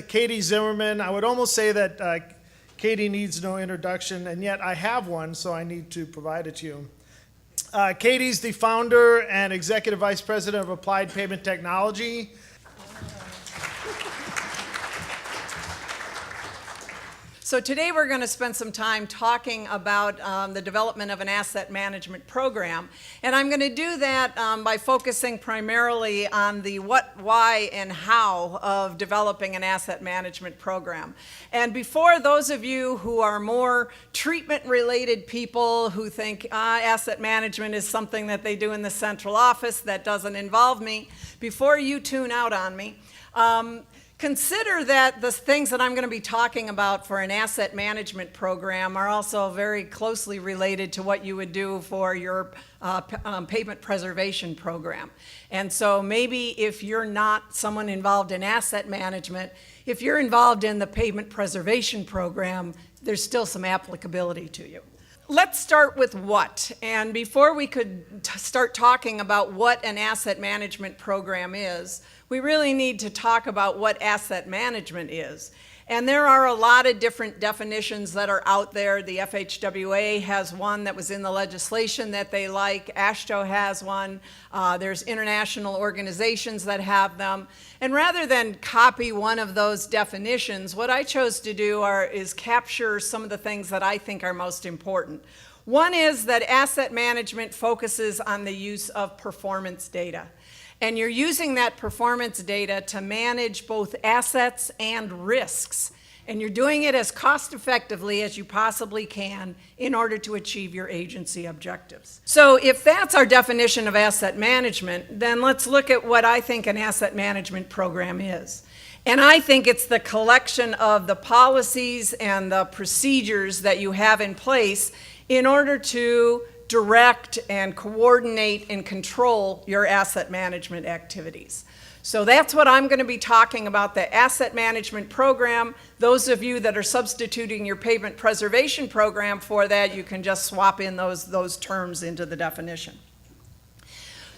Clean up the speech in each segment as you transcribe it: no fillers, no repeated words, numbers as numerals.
Katie Zimmerman. I would almost say that Katie needs no introduction, and yet I have one, so I need to provide it to you. Katie's the founder and executive vice president of Applied Pavement Technology. So today we're going to spend some time talking about the development of an asset management program. And I'm going to do that by focusing primarily on the what, why, and how of developing an asset management program. And before those of you who are more treatment-related people who think asset management is something that they do in the central office that doesn't involve me, before you tune out on me, consider that the things that I'm going to be talking about for an asset management program are also very closely related to what you would do for your pavement preservation program. And so maybe if you're not someone involved in asset management, if you're involved in the pavement preservation program, there's still some applicability to you. Let's start with what. And before we could start talking about what an asset management program is, we really need to talk about what asset management is. And there are a lot of different definitions that are out there. The FHWA has one that was in the legislation that they like. AASHTO has one. There's international organizations that have them. And rather than copy one of those definitions, what I chose to do is capture some of the things that I think are most important. One is that asset management focuses on the use of performance data. And you're using that performance data to manage both assets and risks. And you're doing it as cost effectively as you possibly can in order to achieve your agency objectives. So if that's our definition of asset management, then let's look at what I think an asset management program is. And I think it's the collection of the policies and the procedures that you have in place in order to direct and coordinate and control your asset management activities. So that's what I'm going to be talking about, the asset management program. Those of you that are substituting your pavement preservation program for that, you can just swap in those terms into the definition.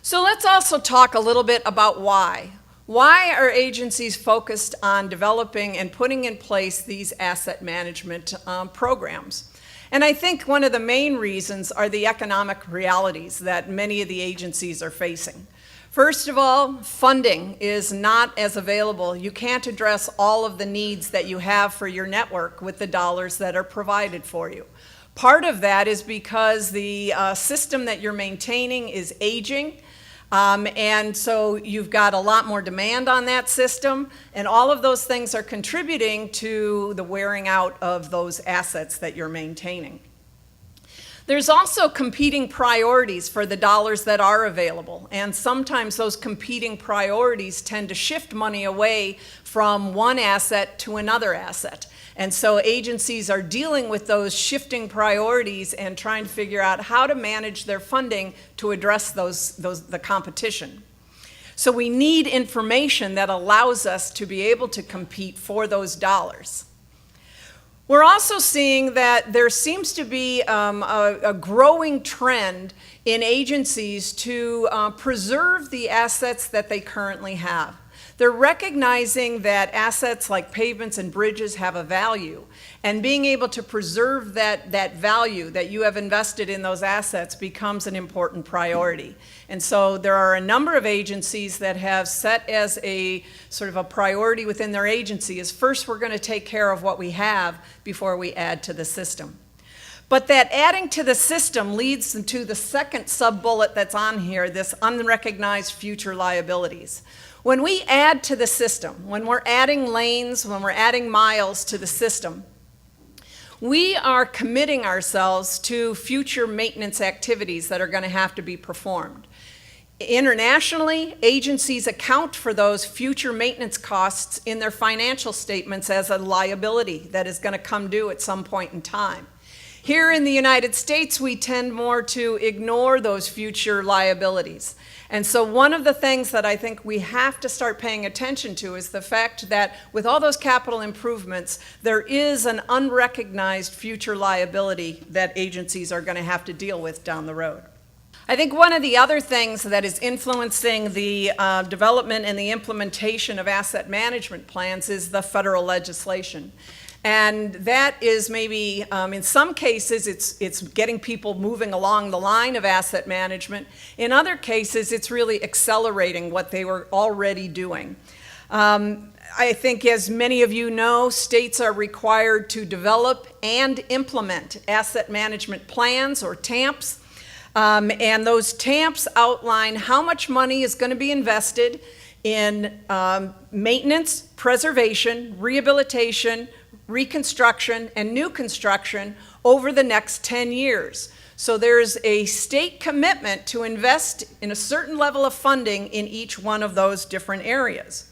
So let's also talk a little bit about why. Why are agencies focused on developing and putting in place these asset management programs? And I think one of the main reasons are the economic realities that many of the agencies are facing. First of all, funding is not as available. You can't address all of the needs that you have for your network with the dollars that are provided for you. Part of that is because the system that you're maintaining is aging. And so you've got a lot more demand on that system, and all of those things are contributing to the wearing out of those assets that you're maintaining. There's also competing priorities for the dollars that are available, and sometimes those competing priorities tend to shift money away from one asset to another asset. And so agencies are dealing with those shifting priorities and trying to figure out how to manage their funding to address the competition. So we need information that allows us to be able to compete for those dollars. We're also seeing that there seems to be a growing trend in agencies to preserve the assets that they currently have. They're recognizing that assets like pavements and bridges have a value, and being able to preserve that value that you have invested in those assets becomes an important priority. And so there are a number of agencies that have set as a sort of a priority within their agency is first we're going to take care of what we have before we add to the system. But that adding to the system leads to the second sub-bullet that's on here, this unrecognized future liabilities. When we add to the system, when we're adding lanes, when we're adding miles to the system, we are committing ourselves to future maintenance activities that are going to have to be performed. Internationally, agencies account for those future maintenance costs in their financial statements as a liability that is going to come due at some point in time. Here in the United States, we tend more to ignore those future liabilities. And so one of the things that I think we have to start paying attention to is the fact that with all those capital improvements, there is an unrecognized future liability that agencies are going to have to deal with down the road. I think one of the other things that is influencing the development and the implementation of asset management plans is the federal legislation. And that is maybe, in some cases, it's getting people moving along the line of asset management. In other cases, it's really accelerating what they were already doing. I think, as many of you know, states are required to develop and implement asset management plans, or TAMPs. And those TAMPs outline how much money is going to be invested in maintenance, preservation, rehabilitation, reconstruction, and new construction over the next 10 years. So there's a state commitment to invest in a certain level of funding in each one of those different areas.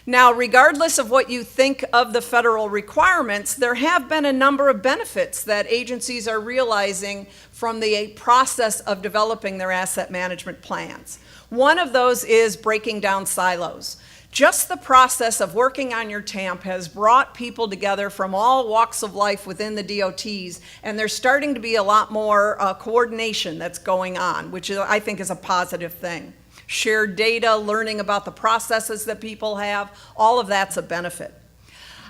Now, regardless of what you think of the federal requirements, there have been a number of benefits that agencies are realizing from the process of developing their asset management plans. One of those is breaking down silos. Just the process of working on your TAMP has brought people together from all walks of life within the DOTs, and there's starting to be a lot more coordination that's going on, which I think is a positive thing. Shared data, learning about the processes that people have, all of that's a benefit.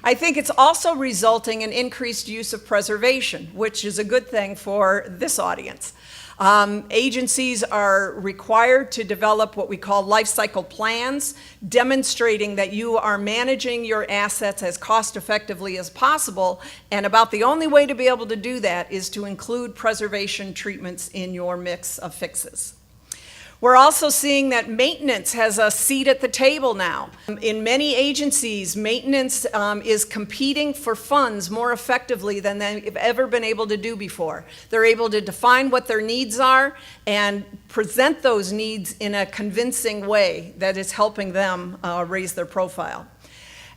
I think it's also resulting in increased use of preservation, which is a good thing for this audience. Agencies are required to develop what we call life cycle plans, demonstrating that you are managing your assets as cost effectively as possible, and about the only way to be able to do that is to include preservation treatments in your mix of fixes. We're also seeing that maintenance has a seat at the table now. In many agencies, maintenance is competing for funds more effectively than they've ever been able to do before. They're able to define what their needs are and present those needs in a convincing way that is helping them raise their profile.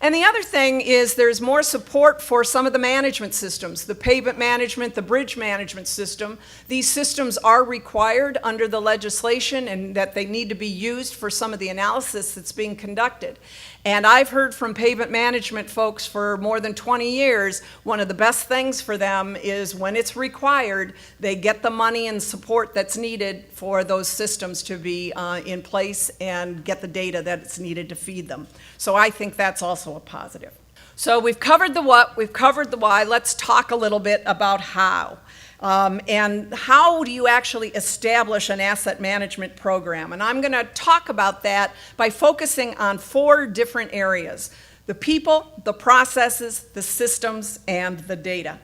And the other thing is there's more support for some of the management systems, the pavement management, the bridge management system. These systems are required under the legislation, and that they need to be used for some of the analysis that's being conducted. And I've heard from pavement management folks for more than 20 years, one of the best things for them is when it's required, they get the money and support that's needed for those systems to be in place and get the data that's needed to feed them. So I think that's also a positive. So we've covered the what, we've covered the why. Let's talk a little bit about how. And how do you actually establish an asset management program? And I'm going to talk about that by focusing on 4 different areas: the people, the processes, the systems, and the data.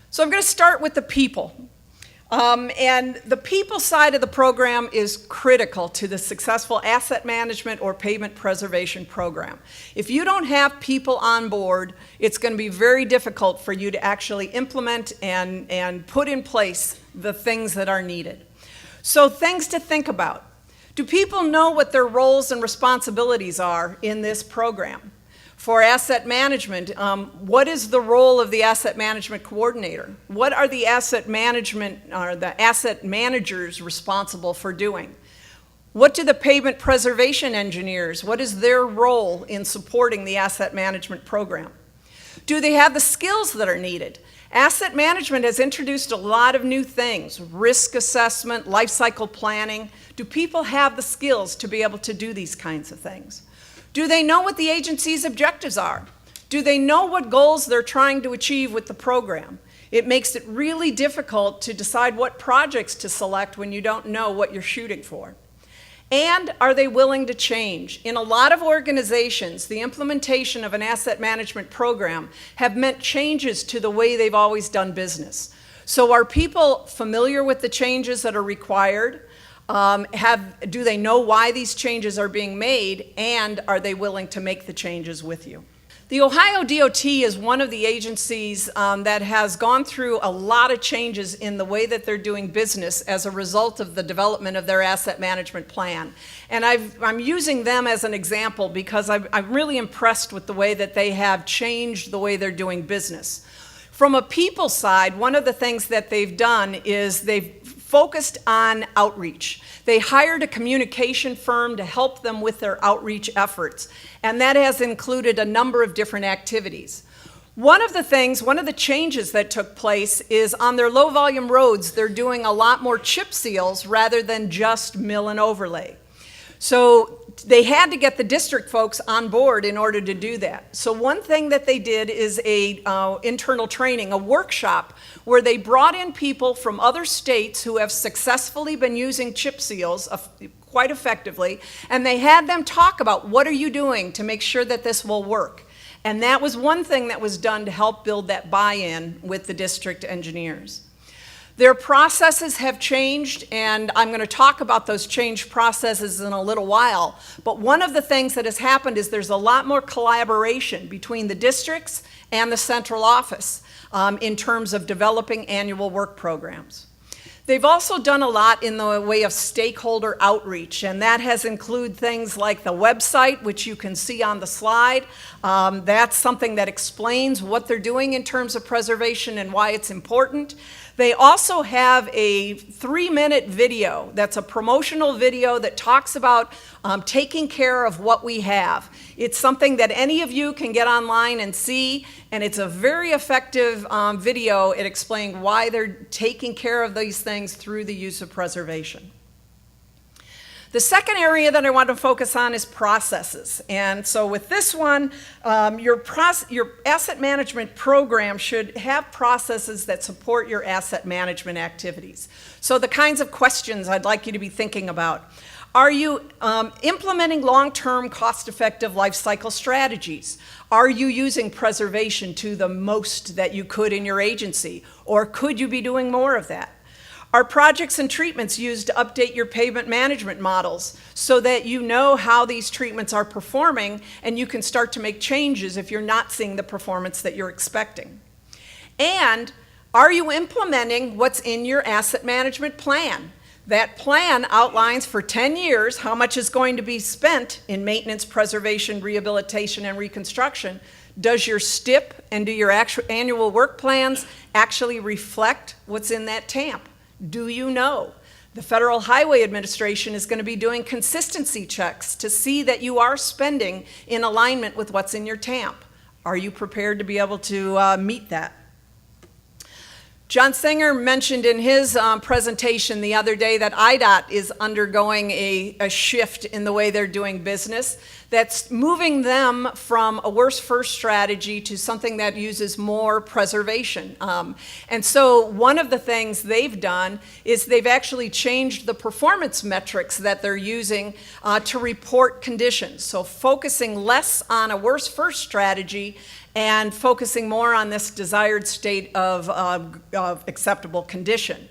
So I'm going to start with the people. And the people side of the program is critical to the successful asset management or pavement preservation program. If you don't have people on board, it's going to be very difficult for you to actually implement and put in place the things that are needed. So things to think about. Do people know what their roles and responsibilities are in this program? For asset management, what is the role of the asset management coordinator? What are the asset management or the asset managers responsible for doing? What do the pavement preservation engineers, what is their role in supporting the asset management program? Do they have the skills that are needed? Asset management has introduced a lot of new things: risk assessment, life cycle planning. Do people have the skills to be able to do these kinds of things? Do they know what the agency's objectives are? Do they know what goals they're trying to achieve with the program? It makes it really difficult to decide what projects to select when you don't know what you're shooting for. And are they willing to change? In a lot of organizations, the implementation of an asset management program have meant changes to the way they've always done business. So are people familiar with the changes that are required? Do they know why these changes are being made, and are they willing to make the changes with you? The Ohio DOT is one of the agencies that has gone through a lot of changes in the way that they're doing business as a result of the development of their asset management plan. And I'm using them as an example because I'm really impressed with the way that they have changed the way they're doing business. From a people side, one of the things that they've done is they've focused on outreach. They hired a communication firm to help them with their outreach efforts, and that has included a number of different activities. One of the changes that took place is on their low volume roads, they're doing a lot more chip seals rather than just mill and overlay. So they had to get the district folks on board in order to do that. So one thing that they did is a internal training, a workshop, where they brought in people from other states who have successfully been using chip seals quite effectively, and they had them talk about what are you doing to make sure that this will work. And that was one thing that was done to help build that buy-in with the district engineers. Their processes have changed, and I'm going to talk about those changed processes in a little while. But one of the things that has happened is there's a lot more collaboration between the districts and the central office in terms of developing annual work programs. They've also done a lot in the way of stakeholder outreach, and that has included things like the website, which you can see on the slide. That's something that explains what they're doing in terms of preservation and why it's important. They also have a 3-minute video that's a promotional video that talks about taking care of what we have. It's something that any of you can get online and see, and it's a very effective video at explaining why they're taking care of these things through the use of preservation. The second area that I want to focus on is processes. And so with this one, your asset management program should have processes that support your asset management activities. So the kinds of questions I'd like you to be thinking about. Are you implementing long-term, cost-effective life cycle strategies? Are you using preservation to the most that you could in your agency? Or could you be doing more of that? Are projects and treatments used to update your pavement management models so that you know how these treatments are performing and you can start to make changes if you're not seeing the performance that you're expecting? And are you implementing what's in your asset management plan? That plan outlines for 10 years how much is going to be spent in maintenance, preservation, rehabilitation, and reconstruction. Does your STIP and do your annual work plans actually reflect what's in that TAMP? Do you know? The Federal Highway Administration is going to be doing consistency checks to see that you are spending in alignment with what's in your TAMP. Are you prepared to be able to meet that? John Singer mentioned in his presentation the other day that IDOT is undergoing a shift in the way they're doing business that's moving them from a worst first strategy to something that uses more preservation. And so one of the things they've done is they've actually changed the performance metrics that they're using to report conditions. So focusing less on a worst first strategy and focusing more on this desired state of acceptable condition.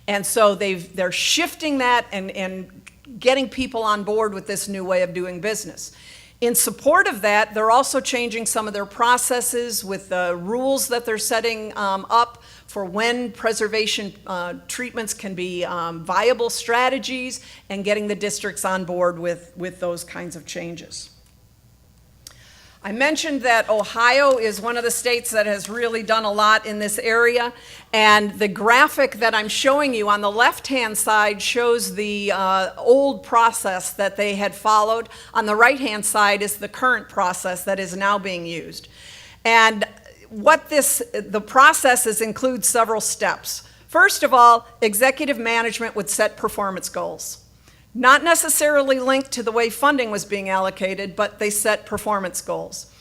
And so they're shifting that and getting people on board with this new way of doing business. In support of that, they're also changing some of their processes with the rules that they're setting up for when preservation treatments can be viable strategies and getting the districts on board with those kinds of changes. I mentioned that Ohio is one of the states that has really done a lot in this area, and the graphic that I'm showing you on the left-hand side shows the old process that they had followed. On the right-hand side is the current process that is now being used. And the processes include several steps. First of all, executive management would set performance goals. Not necessarily linked to the way funding was being allocated, but they set performance goals.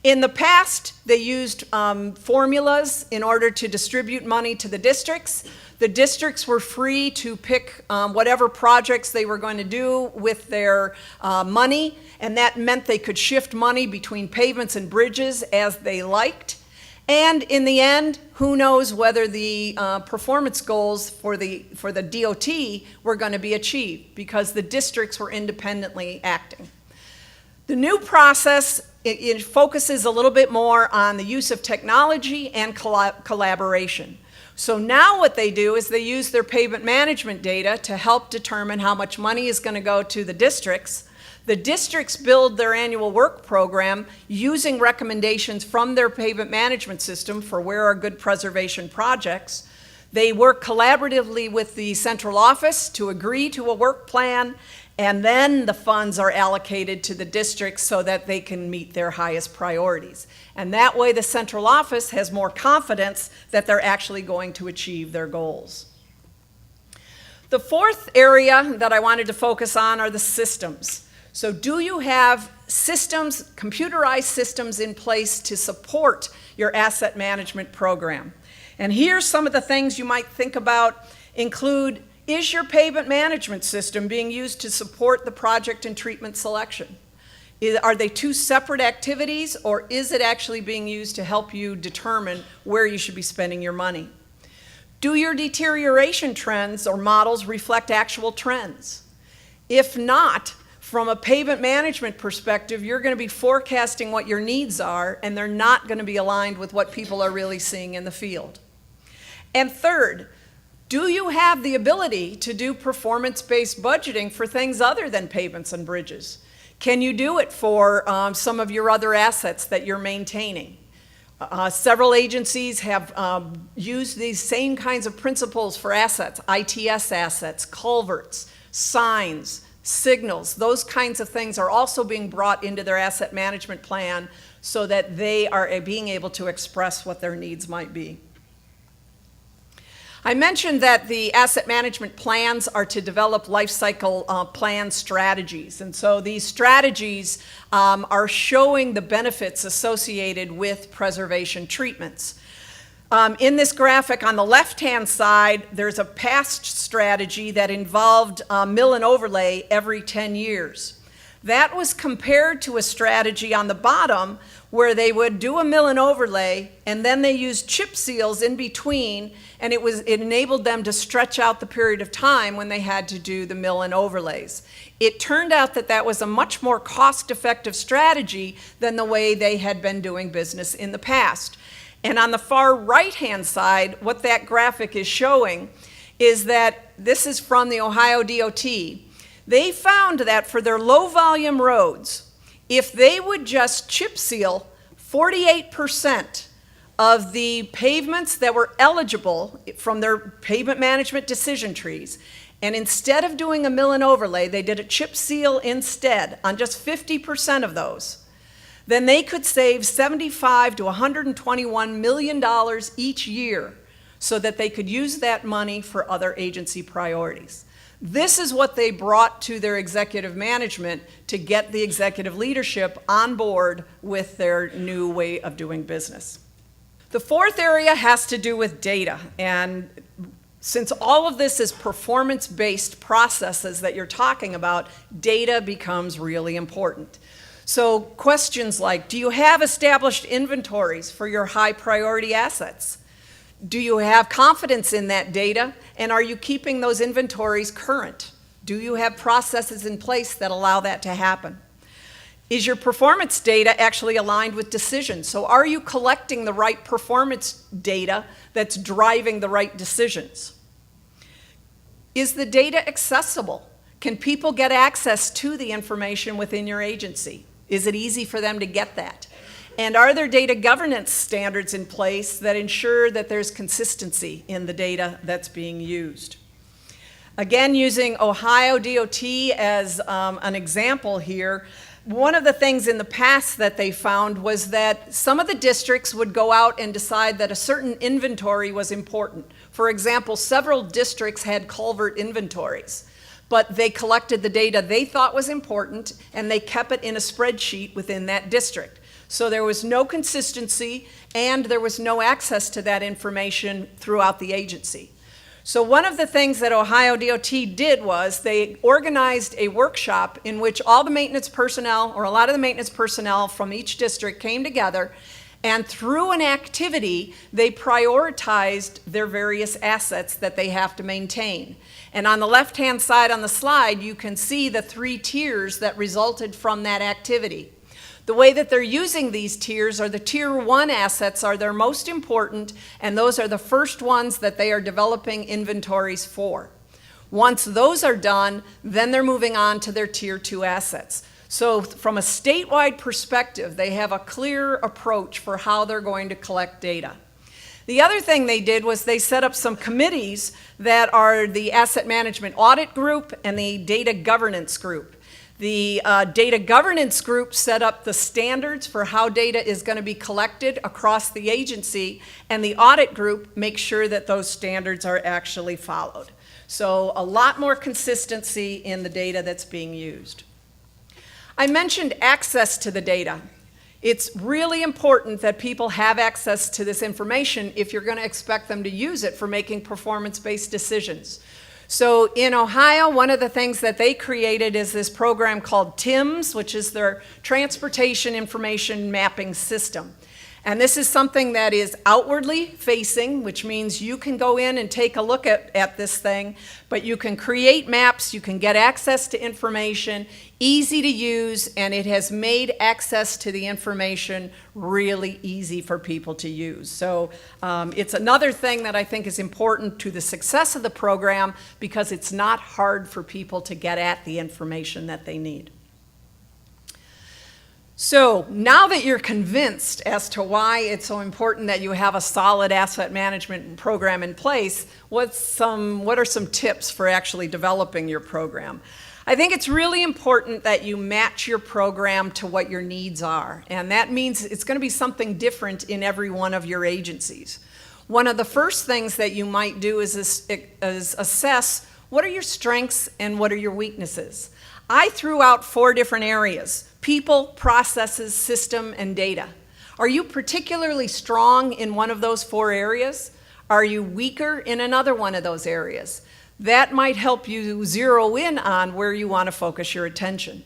In the past, they used formulas in order to distribute money to the districts. The districts were free to pick whatever projects they were going to do with their money, and that meant they could shift money between pavements and bridges as they liked. And in the end, who knows whether the performance goals for the DOT were going to be achieved, because the districts were independently acting. The new process, it focuses a little bit more on the use of technology and collaboration. So now what they do is they use their pavement management data to help determine how much money is going to go to the districts. The districts build their annual work program using recommendations from their pavement management system for where are good preservation projects. They work collaboratively with the central office to agree to a work plan, And then the funds are allocated to the districts so that they can meet their highest priorities. And that way the central office has more confidence that they're actually going to achieve their goals. The fourth area that I wanted to focus on are the systems. So do you have systems, computerized systems in place to support your asset management program? And here's some of the things you might think about include, is your pavement management system being used to support the project and treatment selection? Are they two separate activities, or is it actually being used to help you determine where you should be spending your money? Do your deterioration trends or models reflect actual trends? If not, from a pavement management perspective, you're going to be forecasting what your needs are, and they're not going to be aligned with what people are really seeing in the field. And third, do you have the ability to do performance-based budgeting for things other than pavements and bridges? Can you do it for some of your other assets that you're maintaining? Several agencies have used these same kinds of principles for assets, ITS assets, culverts, signs, signals. Those kinds of things are also being brought into their asset management plan so that they are being able to express what their needs might be. I mentioned that the asset management plans are to develop life cycle plan strategies. And so these strategies are showing the benefits associated with preservation treatments. In this graphic on the left-hand side, there's a past strategy that involved mill and overlay every 10 years. That was compared to a strategy on the bottom where they would do a mill and overlay, and then they used chip seals in between, and it enabled them to stretch out the period of time when they had to do the mill and overlays. It turned out that that was a much more cost-effective strategy than the way they had been doing business in the past. And on the far right-hand side, what that graphic is showing is that this is from the Ohio DOT. They found that for their low-volume roads, if they would just chip seal 48% of the pavements that were eligible from their pavement management decision trees, and instead of doing a mill and overlay, they did a chip seal instead on just 50% of those, then they could save $75 to $121 million each year so that they could use that money for other agency priorities. This is what they brought to their executive management to get the executive leadership on board with their new way of doing business. The fourth area has to do with data. And since all of this is performance-based processes that you're talking about, data becomes really important. So questions like, do you have established inventories for your high priority assets? Do you have confidence in that data, and are you keeping those inventories current? Do you have processes in place that allow that to happen? Is your performance data actually aligned with decisions? So are you collecting the right performance data that's driving the right decisions? Is the data accessible? Can people get access to the information within your agency? Is it easy for them to get that? And are there data governance standards in place that ensure that there's consistency in the data that's being used? Again, using Ohio DOT as an example here, one of the things in the past that they found was that some of the districts would go out and decide that a certain inventory was important. For example, several districts had culvert inventories, but they collected the data they thought was important and they kept it in a spreadsheet within that district. So there was no consistency and there was no access to that information throughout the agency. So one of the things that Ohio DOT did was they organized a workshop in which all the maintenance personnel, or a lot of the maintenance personnel from each district, came together, and through an activity, they prioritized their various assets that they have to maintain. And on the left-hand side on the slide, you can see the 3 tiers that resulted from that activity. The way that they're using these tiers are the tier 1 assets are their most important, and those are the first ones that they are developing inventories for. Once those are done, then they're moving on to their tier 2 assets. So from a statewide perspective, they have a clear approach for how they're going to collect data. The other thing they did was they set up some committees that are the Asset Management Audit Group and the Data Governance Group. The Data Governance Group set up the standards for how data is going to be collected across the agency, and the Audit Group makes sure that those standards are actually followed. So a lot more consistency in the data that's being used. I mentioned access to the data. It's really important that people have access to this information if you're going to expect them to use it for making performance-based decisions. So in Ohio, one of the things that they created is this program called TIMS, which is their Transportation Information Mapping System. And this is something that is outwardly facing, which means you can go in and take a look at this thing, but you can create maps, you can get access to information, easy to use, and it has made access to the information really easy for people to use. So it's another thing that I think is important to the success of the program because it's not hard for people to get at the information that they need. So now that you're convinced as to why it's so important that you have a solid asset management program in place, what are some tips for actually developing your program? I think it's really important that you match your program to what your needs are, and that means it's going to be something different in every one of your agencies. One of the first things that you might do is assess what are your strengths and what are your weaknesses. I threw out 4 different areas: people, processes, system, and data. Are you particularly strong in one of those 4 areas? Are you weaker in another one of those areas? That might help you zero in on where you want to focus your attention.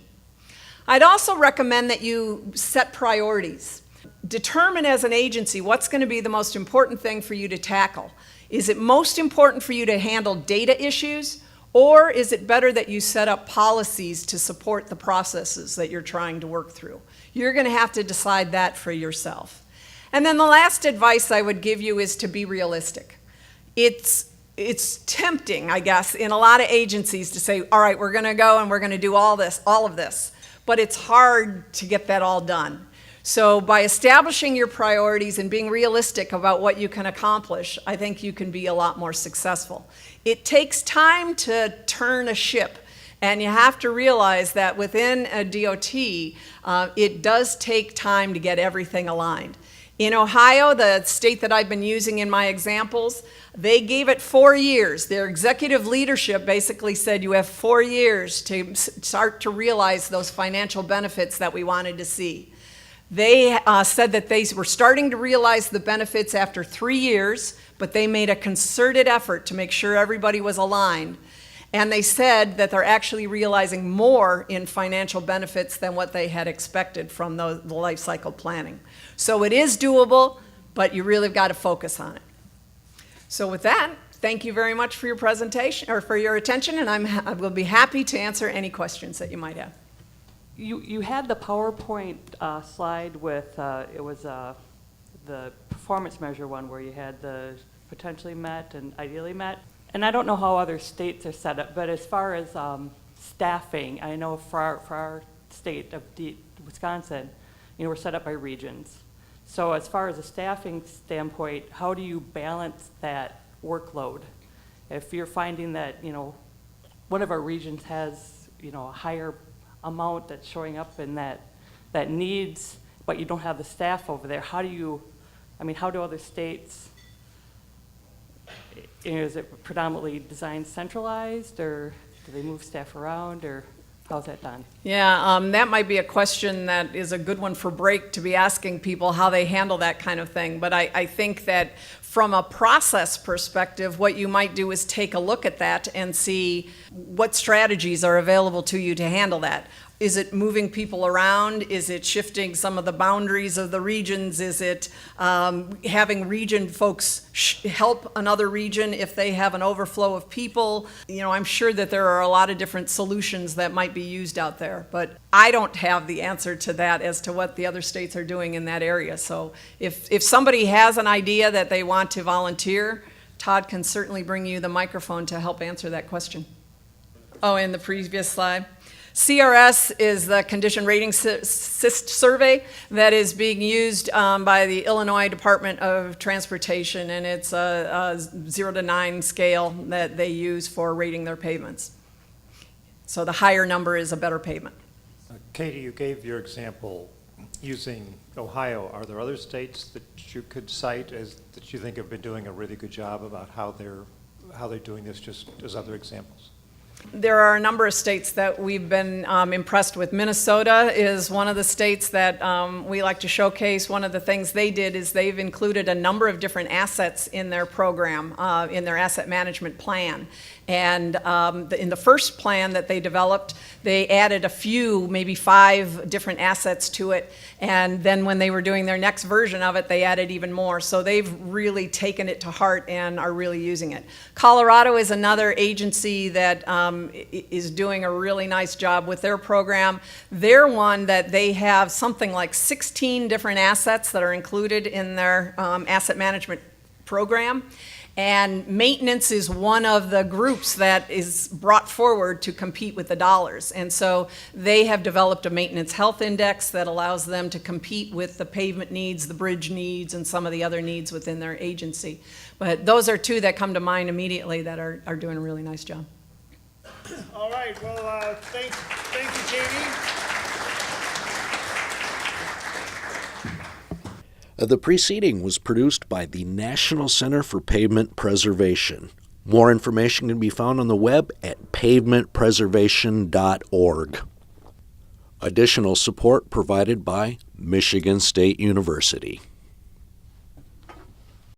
I'd also recommend that you set priorities. Determine as an agency what's going to be the most important thing for you to tackle. Is it most important for you to handle data issues? Or is it better that you set up policies to support the processes that you're trying to work through? You're going to have to decide that for yourself. And then the last advice I would give you is to be realistic. It's tempting, I guess, in a lot of agencies to say, all right, we're going to go and we're going to do all of this. But it's hard to get that all done. So by establishing your priorities and being realistic about what you can accomplish, I think you can be a lot more successful. It takes time to turn a ship, and you have to realize that within a DOT, it does take time to get everything aligned. In Ohio, the state that I've been using in my examples, they gave it 4 years. Their executive leadership basically said you have 4 years to start to realize those financial benefits that we wanted to see. They said that they were starting to realize the benefits after 3 years, but they made a concerted effort to make sure everybody was aligned. And they said that they're actually realizing more in financial benefits than what they had expected from the life cycle planning. So it is doable, but you really got to focus on it. So with that, thank you very much for your presentation, or for your attention, and I will be happy to answer any questions that you might have. You had the PowerPoint slide with, it was the performance measure one where you had the potentially met and ideally met. And I don't know how other states are set up, but as far as staffing, I know for our state of Wisconsin, we're set up by regions. So as far as a staffing standpoint, how do you balance that workload? If you're finding that, one of our regions has, a higher amount that's showing up in that needs, but you don't have the staff over there, how do other states, is it predominantly designed centralized, or do they move staff around, or how's that done? Yeah, that might be a question that is a good one for break to be asking people how they handle that kind of thing. But I think that from a process perspective, what you might do is take a look at that and see what strategies are available to you to handle that. Is it moving people around? Is it shifting some of the boundaries of the regions? Is it having region folks help another region if they have an overflow of people? I'm sure that there are a lot of different solutions that might be used out there, but I don't have the answer to that as to what the other states are doing in that area. So if somebody has an idea that they want to volunteer, Todd can certainly bring you the microphone to help answer that question. Oh, in the previous slide. CRS is the condition rating survey that is being used by the Illinois Department of Transportation, and it's a 0 to 9 scale that they use for rating their pavements. So the higher number is a better pavement. Katie, you gave your example using Ohio. Are there other states that you could cite as that you think have been doing a really good job about how they're doing this, just as other examples? There are a number of states that we've been impressed with. Minnesota is one of the states that we like to showcase. One of the things they did is they've included a number of different assets in their program, in their asset management plan. And in the first plan that they developed, they added a few, maybe 5 different assets to it. And then when they were doing their next version of it, they added even more. So they've really taken it to heart and are really using it. Colorado is another agency that is doing a really nice job with their program. They're one that they have something like 16 different assets that are included in their asset management program. And maintenance is one of the groups that is brought forward to compete with the dollars. And so they have developed a maintenance health index that allows them to compete with the pavement needs, the bridge needs, and some of the other needs within their agency. But those are 2 that come to mind immediately that are doing a really nice job. All right, well, thank you, Katie. The preceding was produced by the National Center for Pavement Preservation. More information can be found on the web at pavementpreservation.org. Additional support provided by Michigan State University.